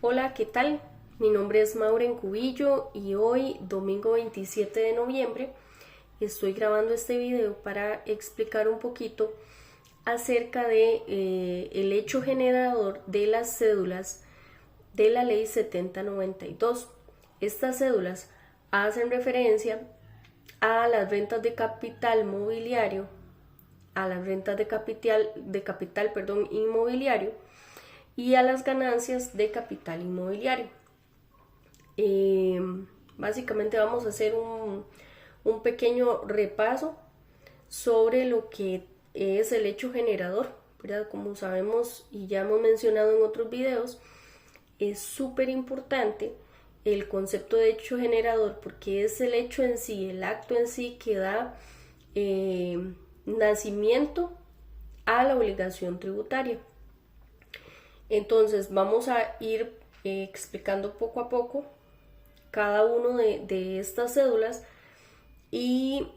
Hola, ¿qué tal? Mi nombre es Maureen Cubillo y hoy, domingo 27 de noviembre, estoy grabando este video para explicar un poquito acerca de el hecho generador de las cédulas de la ley 7092. Estas cédulas hacen referencia a las rentas de capital mobiliario, a las rentas de capital inmobiliario y a las ganancias de capital inmobiliario. Básicamente vamos a hacer un pequeño repaso sobre lo que es el hecho generador, ¿verdad? Como sabemos y ya hemos mencionado en otros videos, es súper importante el concepto de hecho generador porque es el hecho en sí, el acto en sí que da nacimiento a la obligación tributaria. Entonces vamos a ir explicando poco a poco cada uno de estas cédulas y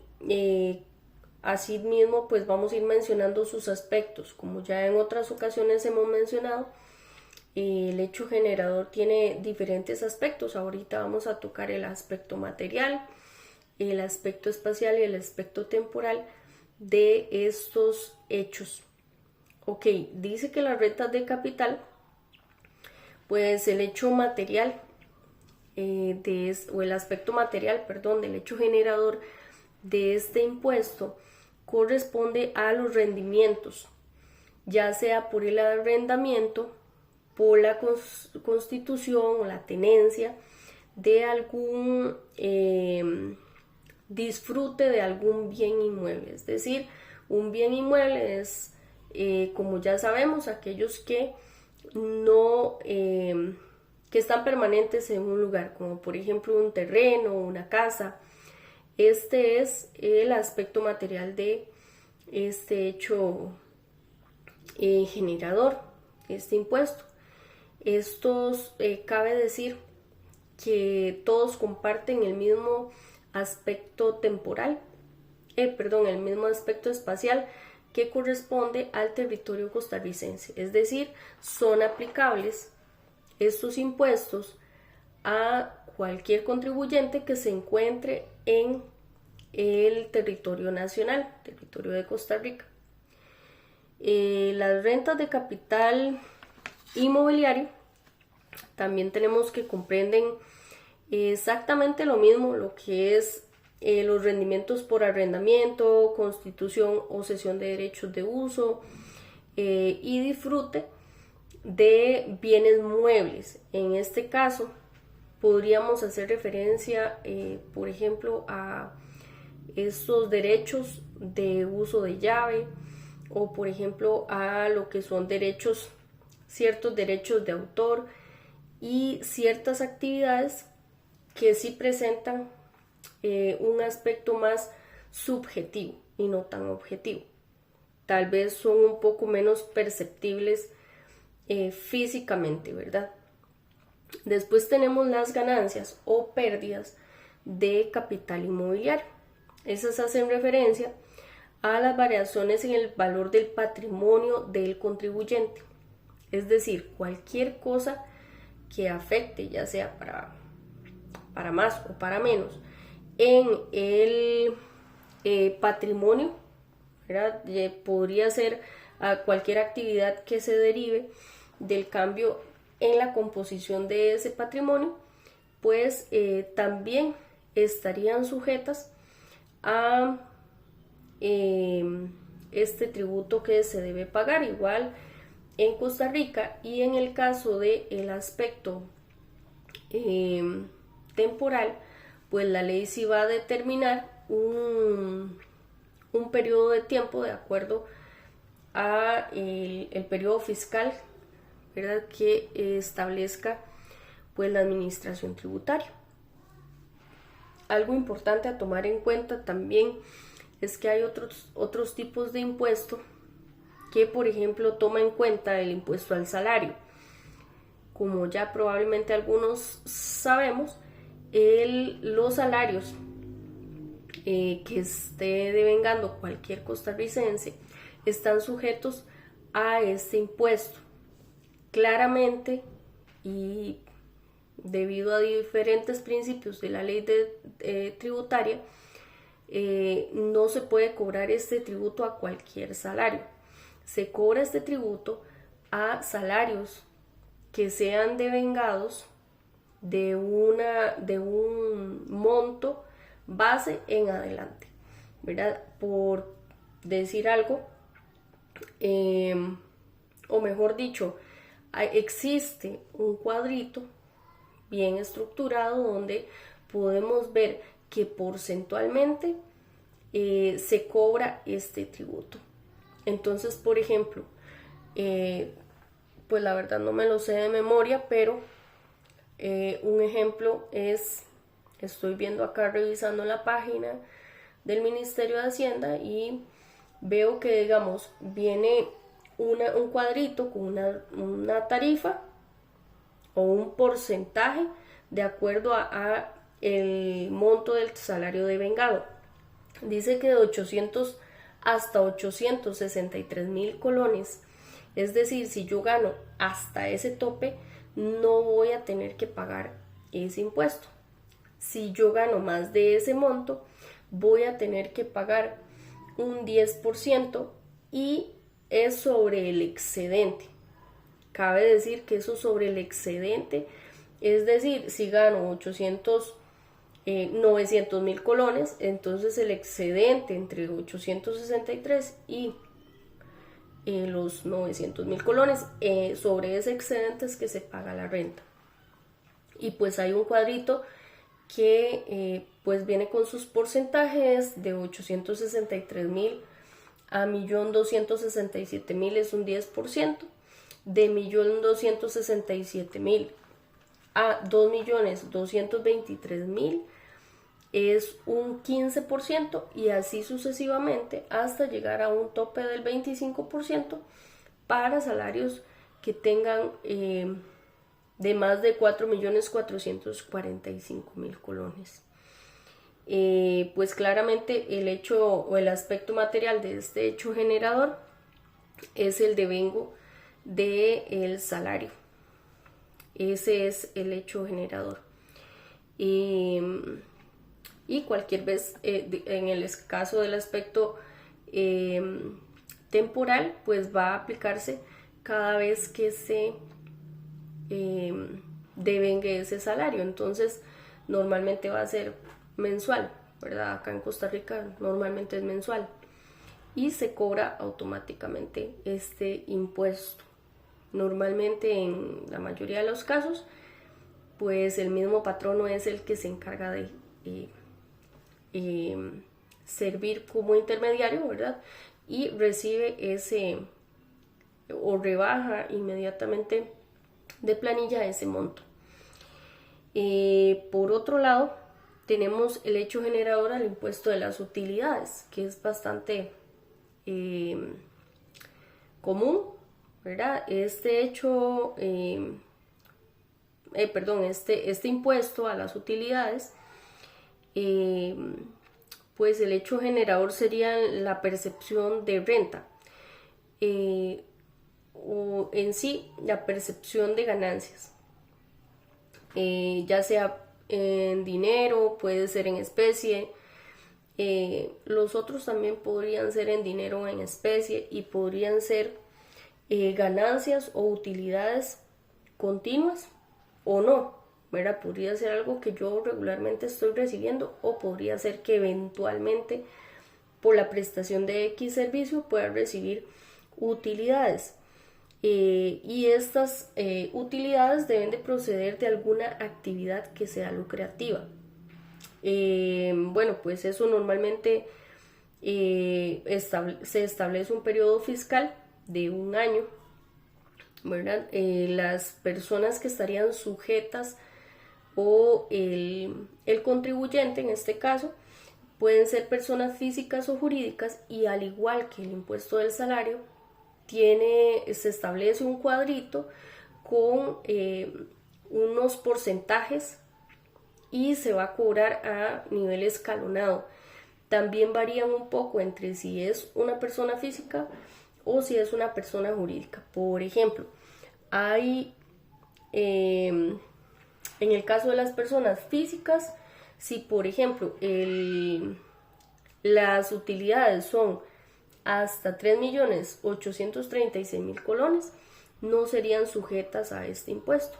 así mismo pues vamos a ir mencionando sus aspectos. Como ya en otras ocasiones hemos mencionado, el hecho generador tiene diferentes aspectos. Ahorita vamos a tocar el aspecto material, el aspecto espacial y el aspecto temporal de estos hechos. Ok, dice que las rentas de capital, pues el hecho material o el aspecto material, perdón, del hecho generador de este impuesto corresponde a los rendimientos, ya sea por el arrendamiento, por la constitución o la tenencia de algún disfrute de algún bien inmueble. Es decir, un bien inmueble es, como ya sabemos, aquellos que no que están permanentes en un lugar, como por ejemplo un terreno, una casa. Este es el aspecto material de este hecho generador, este impuesto. Estos cabe decir que todos comparten el mismo aspecto temporal, el mismo aspecto espacial que corresponde al territorio costarricense, es decir, son aplicables estos impuestos a cualquier contribuyente que se encuentre en el territorio nacional, territorio de Costa Rica. Las rentas de capital inmobiliario también tenemos que comprenden exactamente lo mismo, lo que es los rendimientos por arrendamiento, constitución o cesión de derechos de uso y disfrute de bienes muebles. En este caso podríamos hacer referencia por ejemplo a estos derechos de uso de llave o por ejemplo a lo que son ciertos derechos de autor y ciertas actividades que sí presentan un aspecto más subjetivo y no tan objetivo. Tal vez son un poco menos perceptibles físicamente, ¿verdad? Después tenemos las ganancias o pérdidas de capital inmobiliario. Esas hacen referencia a las variaciones en el valor del patrimonio del contribuyente. Es decir, cualquier cosa que afecte, ya sea para más o para menos, en el patrimonio, ¿verdad? Podría ser cualquier actividad que se derive del cambio en la composición de ese patrimonio, pues también estarían sujetas a este tributo que se debe pagar igual en Costa Rica. Y en el caso del aspecto temporal, pues la ley sí va a determinar un periodo de tiempo de acuerdo a el periodo fiscal, ¿verdad?, que establezca pues la administración tributaria. Algo importante a tomar en cuenta también es que hay otros tipos de impuesto que, por ejemplo, toma en cuenta el impuesto al salario. Como ya probablemente algunos sabemos, los salarios que esté devengando cualquier costarricense están sujetos a este impuesto. Claramente y debido a diferentes principios de la ley tributaria, no se puede cobrar este tributo a cualquier salario. Se cobra este tributo a salarios que sean devengados de un monto base en adelante, ¿verdad? Por decir algo, o mejor dicho, existe un cuadrito bien estructurado donde podemos ver que porcentualmente se cobra este tributo. Entonces, por ejemplo, pues la verdad no me lo sé de memoria, pero un ejemplo es, estoy viendo acá revisando la página del Ministerio de Hacienda y veo que, digamos, viene un cuadrito con una tarifa o un porcentaje de acuerdo a el monto del salario devengado. Dice que de 800 hasta 863,000 colones, es decir, si yo gano hasta ese tope, no voy a tener que pagar ese impuesto. Si yo gano más de ese monto, voy a tener que pagar un 10% y es sobre el excedente. Cabe decir que eso sobre el excedente, es decir, si gano 900,000 colones, entonces el excedente entre 863 y los 900,000 colones, sobre ese excedente es que se paga la renta. Y pues hay un cuadrito que pues viene con sus porcentajes de 863,000 a 1.267.000 es un 10%, de 1.267.000 a 2.223.000 es un 15% y así sucesivamente hasta llegar a un tope del 25% para salarios que tengan de más de 4.445.000 colones. Pues claramente el hecho o el aspecto material de este hecho generador es el devengo del salario. Ese es el hecho generador. Y cualquier vez, en el caso del aspecto temporal, pues va a aplicarse cada vez que se devengue ese salario. Entonces, normalmente va a ser mensual, ¿verdad? Acá en Costa Rica normalmente es mensual y se cobra automáticamente este impuesto. Normalmente, en la mayoría de los casos, pues el mismo patrono es el que se encarga de servir como intermediario, ¿verdad? Y recibe ese o rebaja inmediatamente de planilla ese monto. Por otro lado, tenemos el hecho generador al impuesto de las utilidades, que es bastante común, ¿verdad? Este hecho, este impuesto a las utilidades, pues el hecho generador sería la percepción de renta, o en sí la percepción de ganancias, ya sea en dinero, puede ser en especie. Los otros también podrían ser en dinero o en especie y podrían ser ganancias o utilidades continuas o no, ¿verdad? Podría ser algo que yo regularmente estoy recibiendo o podría ser que eventualmente por la prestación de X servicio pueda recibir utilidades. Y estas utilidades deben de proceder de alguna actividad que sea lucrativa. Bueno, pues eso normalmente se establece un periodo fiscal de un año, ¿verdad? Las personas que estarían sujetas o el contribuyente en este caso pueden ser personas físicas o jurídicas, y al igual que el impuesto del salario, se establece un cuadrito con unos porcentajes y se va a cobrar a nivel escalonado. También varían un poco entre si es una persona física o si es una persona jurídica. Por ejemplo, hay En el caso de las personas físicas, si por ejemplo las utilidades son hasta 3.836.000 colones, no serían sujetas a este impuesto.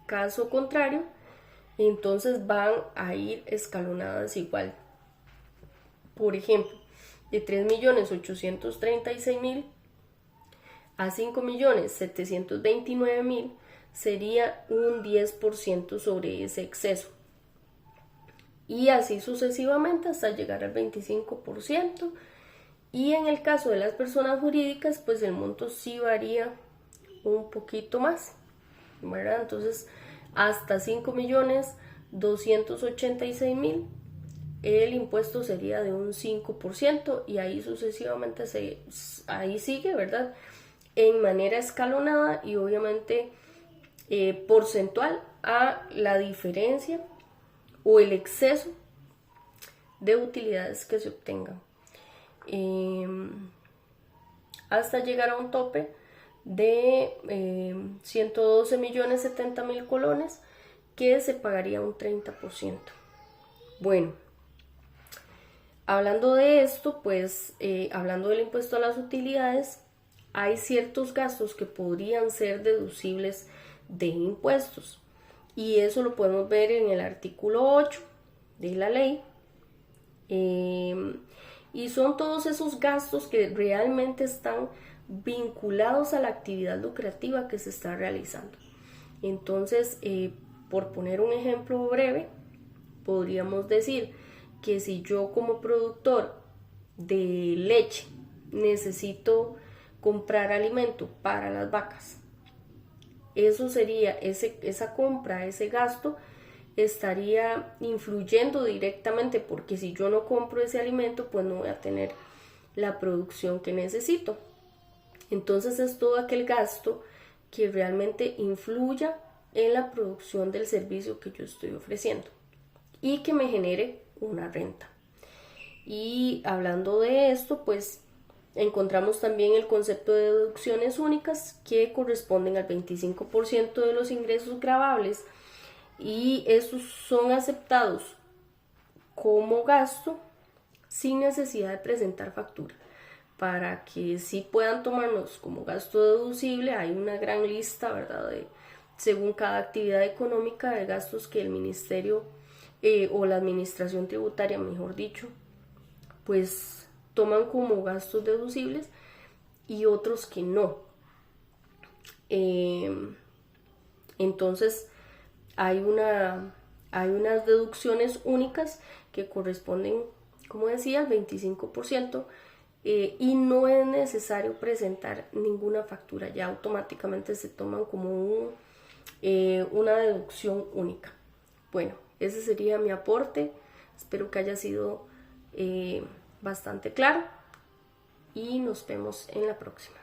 Caso contrario, entonces van a ir escalonadas igual. Por ejemplo, de 3.836.000 a 5.729.000 sería un 10% sobre ese exceso. Y así sucesivamente hasta llegar al 25%. Y en el caso de las personas jurídicas, pues el monto sí varía un poquito más, ¿verdad? Entonces, hasta 5.286.000, el impuesto sería de un 5% y ahí sucesivamente ahí sigue, ¿verdad? En manera escalonada y obviamente porcentual a la diferencia o el exceso de utilidades que se obtengan, hasta llegar a un tope de 112.070.000 colones, que se pagaría un 30%. Bueno, hablando de esto, pues hablando del impuesto a las utilidades, hay ciertos gastos que podrían ser deducibles de impuestos, y eso lo podemos ver en el artículo 8 de la ley. Y son todos esos gastos que realmente están vinculados a la actividad lucrativa que se está realizando. Entonces, por poner un ejemplo breve, podríamos decir que si yo como productor de leche necesito comprar alimento para las vacas, eso sería esa compra, ese gasto estaría influyendo directamente, porque si yo no compro ese alimento, pues no voy a tener la producción que necesito. Entonces es todo aquel gasto que realmente influya en la producción del servicio que yo estoy ofreciendo y que me genere una renta. Y hablando de esto, pues encontramos también el concepto de deducciones únicas, que corresponden al 25% de los ingresos gravables, y esos son aceptados como gasto sin necesidad de presentar factura. Para que sí puedan tomarnos como gasto deducible, hay una gran lista, ¿verdad?, según cada actividad económica, de gastos que el ministerio o la administración tributaria, mejor dicho, pues toman como gastos deducibles y otros que no. Entonces, hay unas deducciones únicas que corresponden, como decía, al 25%, y no es necesario presentar ninguna factura, ya automáticamente se toman como una deducción única. Bueno, ese sería mi aporte, espero que haya sido bastante claro y nos vemos en la próxima.